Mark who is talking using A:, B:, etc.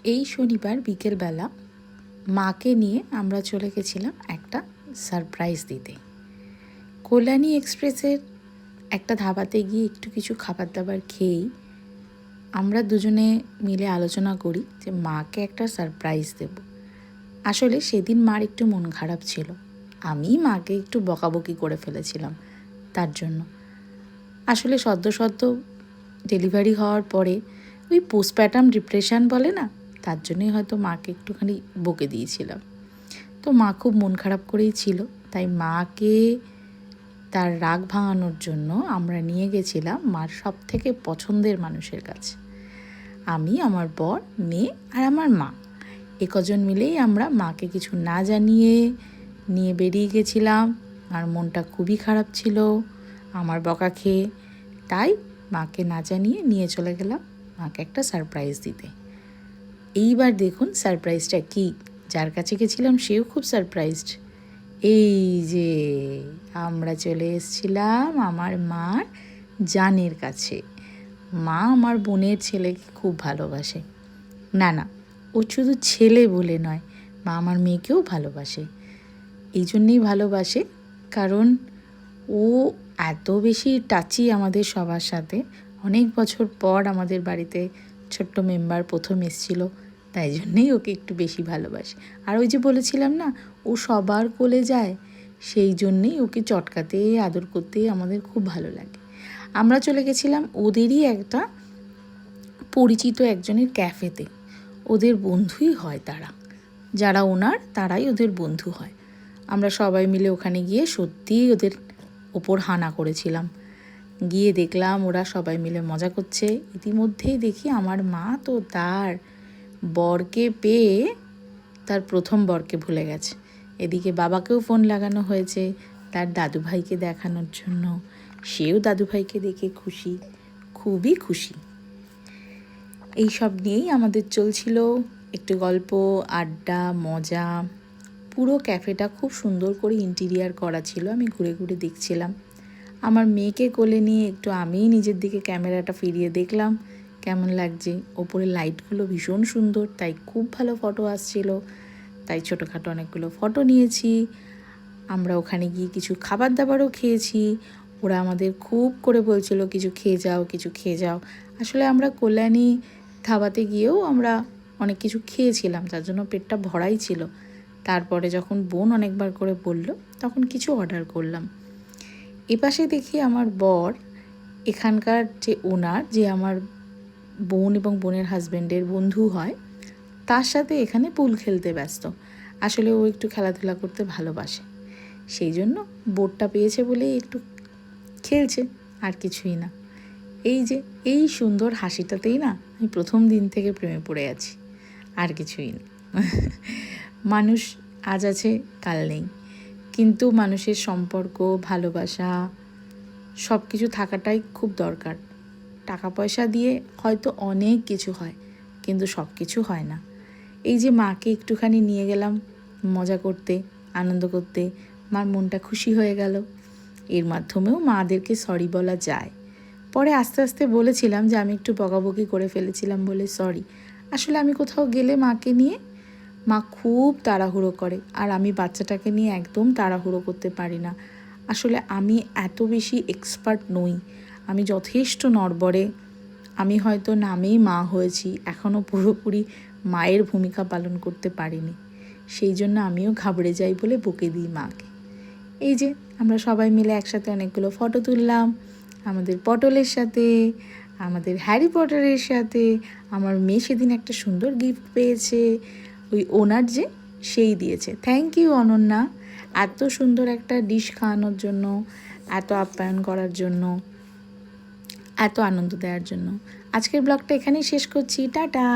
A: এই শনিবার বিকেলবেলা মাকে নিয়ে আমরা চলে গেছিলাম একটা সারপ্রাইজ দিতে। কল্যাণী এক্সপ্রেসের একটা ধাবাতে গিয়ে একটু কিছু খাবার দাবার খেয়েই আমরা দুজনে মিলে আলোচনা করি যে মাকে একটা সারপ্রাইজ দেব। আসলে সেদিন মার একটু মন খারাপ ছিল, আমি মাকে একটু বকাবকি করে ফেলেছিলাম তার জন্য। আসলে সদ্য ডেলিভারি হওয়ার পরে ওই পোস্টপার্টাম ডিপ্রেশন বলে না, তার জন্যই হয়তো মাকে একটুখানি বকে দিয়েছিলাম। তো মা খুব মন খারাপ করেই ছিল, তাই মাকে তার রাগ ভাঙানোর জন্য আমরা নিয়ে গেছিলাম মার সব থেকে পছন্দের মানুষের কাছে। আমি, আমার বর, মেয়ে আর আমার মা, কজন মিলেই আমরা মাকে কিছু না জানিয়ে নিয়ে বেরিয়ে গেছিলাম। আর মনটা খুবই খারাপ ছিল আমার বকা খেয়ে, তাই মাকে না জানিয়ে নিয়ে চলে গেলাম মাকে একটা সারপ্রাইজ দিতে। এইবার দেখুন সারপ্রাইজটা কি, যার কাছে গেছিলাম সেও খুব সারপ্রাইজড। এই যে আমরা চলে এসেছিলাম আমার মার জানের কাছে। মা আমার বোনের ছেলেকে খুব ভালোবাসে। না, ও শুধু ছেলে বলে নয়, মা আমার মেয়েকেও ভালোবাসে। এই জন্যেই ভালোবাসে কারণ ও এত বেশি টাচি আমাদের সবার সাথে। অনেক বছর পর আমাদের বাড়িতে ছোট্ট মেম্বার প্রথম এসেছিল, তাই জন্যেই ওকে একটু বেশি ভালোবাসে। আর ওই যে বলেছিলাম না, ও সবার কোলে যায়, সেই জন্যেই ওকে চটকাতে আদর করতে আমাদের খুব ভালো লাগে। আমরা চলে গেছিলাম ওদেরই একটা পরিচিত একজনের ক্যাফেতে। ওদের বন্ধুই হয় তারা, যারা ওনার তারাই ওদের বন্ধু হয়। আমরা সবাই মিলে ওখানে গিয়ে সত্যিই ওদের ওপর হানা করেছিলাম। গিয়ে দেখলাম ওরা সবাই মিলে মজা করছে। ইতিমধ্যেই দেখি আমার মা তো তার বরকে পেয়ে তার প্রথম বরকে ভুলে গেছে। এদিকে বাবাকেও ফোন লাগানো হয়েছে তার দাদুভাইকে দেখানোর জন্য, সেও দাদুভাইকে দেখে খুশি, খুবই খুশি। এই সব নিয়েই আমাদের চলছিল একটু গল্প, আড্ডা, মজা। পুরো ক্যাফেটা খুব সুন্দর করে ইন্টিরিয়ার করা ছিল, আমি ঘুরে ঘুরে দেখছিলাম। আমার মেয়েকে কোলে নিয়ে একটু আমিই নিজের দিকে ক্যামেরাটা ফিরিয়ে দেখলাম কেমন লাগছে। ওপরে লাইটগুলো ভীষণ সুন্দর, তাই খুব ভালো ফটো আসছিল। তাই ছোটোখাটো অনেকগুলো ফটো নিয়েছি। আমরা ওখানে গিয়ে কিছু খাবার দাবারও খেয়েছি। ওরা আমাদের খুব করে বলছিল কিছু খেয়ে যাও, কিছু খেয়ে যাও। আসলে আমরা কল্যাণী ধাবাতে গিয়েও আমরা অনেক কিছু খেয়েছিলাম, তার জন্য পেটটা ভরাই ছিল। তারপরে যখন বোন অনেকবার করে বলল, তখন কিছু অর্ডার করলাম। এপাশে দেখি আমার বর এখানকার যে ওনার, যে আমার বোন এবং বোনের হাজব্যান্ডের বন্ধু হয়, তার সাথে এখানে পুল খেলতে ব্যস্ত। আসলে ও একটু খেলাধুলা করতে ভালোবাসে, সেই জন্য বোর্ডটা পেয়েছে বলেই একটু খেলছে, আর কিছুই না। এই যে এই সুন্দর হাসিটাতেই না আমি প্রথম দিন থেকে প্রেমে পড়ে আছি, আর কিছুই না। মানুষ আজ আছে কাল নেই, কিন্তু মানুষের সম্পর্ক, ভালোবাসা সব কিছু থাকাটাই খুব দরকার। টাকা পয়সা দিয়ে হয়তো অনেক কিছু হয়, কিন্তু সব কিছু হয় না। এই যে মাকে একটুখানি নিয়ে গেলাম মজা করতে, আনন্দ করতে, মার মনটা খুশি হয়ে গেল। এর মাধ্যমেও মাদেরকে সরি বলা যায়। পরে আস্তে আস্তে বলেছিলাম যে আমি একটু বকাবকি করে ফেলেছিলাম বলে সরি। আসলে আমি কোথাও গেলে মাকে নিয়ে, মা খুব তাড়াহুড়ো করে, আর আমি বাচ্চাটাকে নিয়ে একদম তাড়াহুড়ো করতে পারি না। আসলে আমি এত বেশি এক্সপার্ট নই, আমি যথেষ্ট নড়বড়ে। আমি হয়তো নামেই মা হয়েছি, এখনও পুরোপুরি মায়ের ভূমিকা পালন করতে পারিনি। সেই জন্য আমিও ঘাবড়ে যাই বলে বকে দিই মাকে। এই যে আমরা সবাই মিলে একসাথে অনেকগুলো ফটো তুললাম, আমাদের পটলের সাথে, আমাদের হ্যারি পটারের সাথে। আমার মেয়ে সেদিন একটা সুন্দর গিফট পেয়েছে, ওই ওনার যে সেই দিয়েছে। থ্যাংক ইউ অনন্যা, এত সুন্দর একটা ডিশ খাওয়ানোর জন্য, এত আপ্যায়ন করার জন্য, এত আনন্দ দেওয়ার জন্য। আজকের ব্লগটা এখানেই শেষ করছি, টাটা।